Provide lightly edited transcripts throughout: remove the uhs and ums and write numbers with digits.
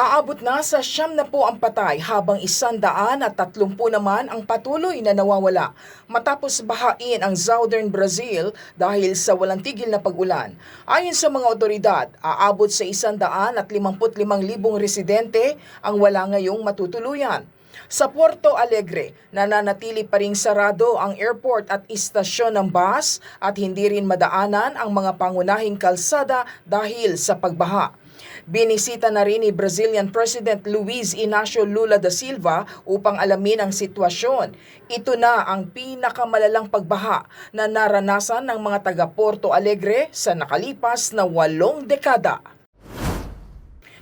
Aabot na sa 70 ang patay habang 130 naman ang patuloy na nawawala matapos bahain ang southern Brazil dahil sa walang tigil na pag-ulan. Ayon sa mga otoridad, aabot sa 155,000 residente ang wala ngayong matutuluyan. Sa Porto Alegre, nananatili pa ring sarado ang airport at istasyon ng bus at hindi rin madaanan ang mga pangunahing kalsada dahil sa pagbaha. Binisita na rin ni Brazilian President Luiz Inácio Lula da Silva upang alamin ang sitwasyon. Ito na ang pinakamalalang pagbaha na naranasan ng mga taga Porto Alegre sa nakalipas na 8 dekada.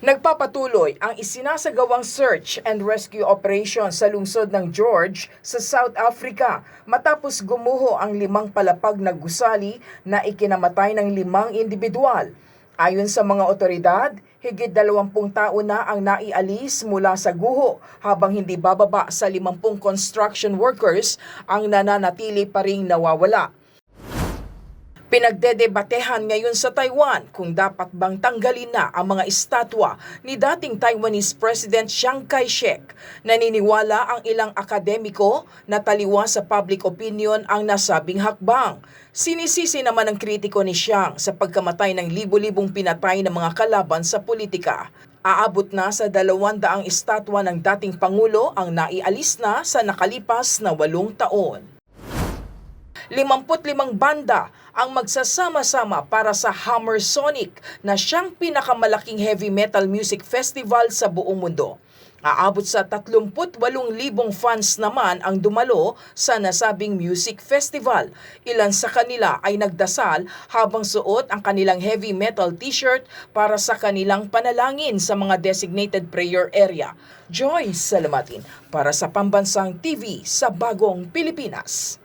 Nagpapatuloy ang isinasagawang search and rescue operation sa lungsod ng George sa South Africa matapos gumuho ang 5 palapag na gusali na ikinamatay ng 5 individual. Ayon sa mga otoridad, higit 20 tao na ang naialis mula sa guho habang hindi bababa sa 50 construction workers ang nananatili pa ring nawawala. Pinagdedebatehan ngayon sa Taiwan kung dapat bang tanggalin na ang mga estatwa ni dating Taiwanese President Chiang Kai-shek. Naniniwala ang ilang akademiko na taliwas sa public opinion ang nasabing hakbang. Sinisisi naman ng kritiko ni Chiang sa pagkamatay ng libo-libong pinatay ng mga kalaban sa politika. Aabot na sa 200 estatwa ng dating Pangulo ang naialis na sa nakalipas na 8 taon. 55 banda ang magsasama-sama para sa Hammer Sonic na siyang pinakamalaking heavy metal music festival sa buong mundo. Aabot sa 38,000 fans naman ang dumalo sa nasabing music festival. Ilan sa kanila ay nagdasal habang suot ang kanilang heavy metal t-shirt para sa kanilang panalangin sa mga designated prayer area. Joy Salamatin para sa Pambansang TV sa Bagong Pilipinas.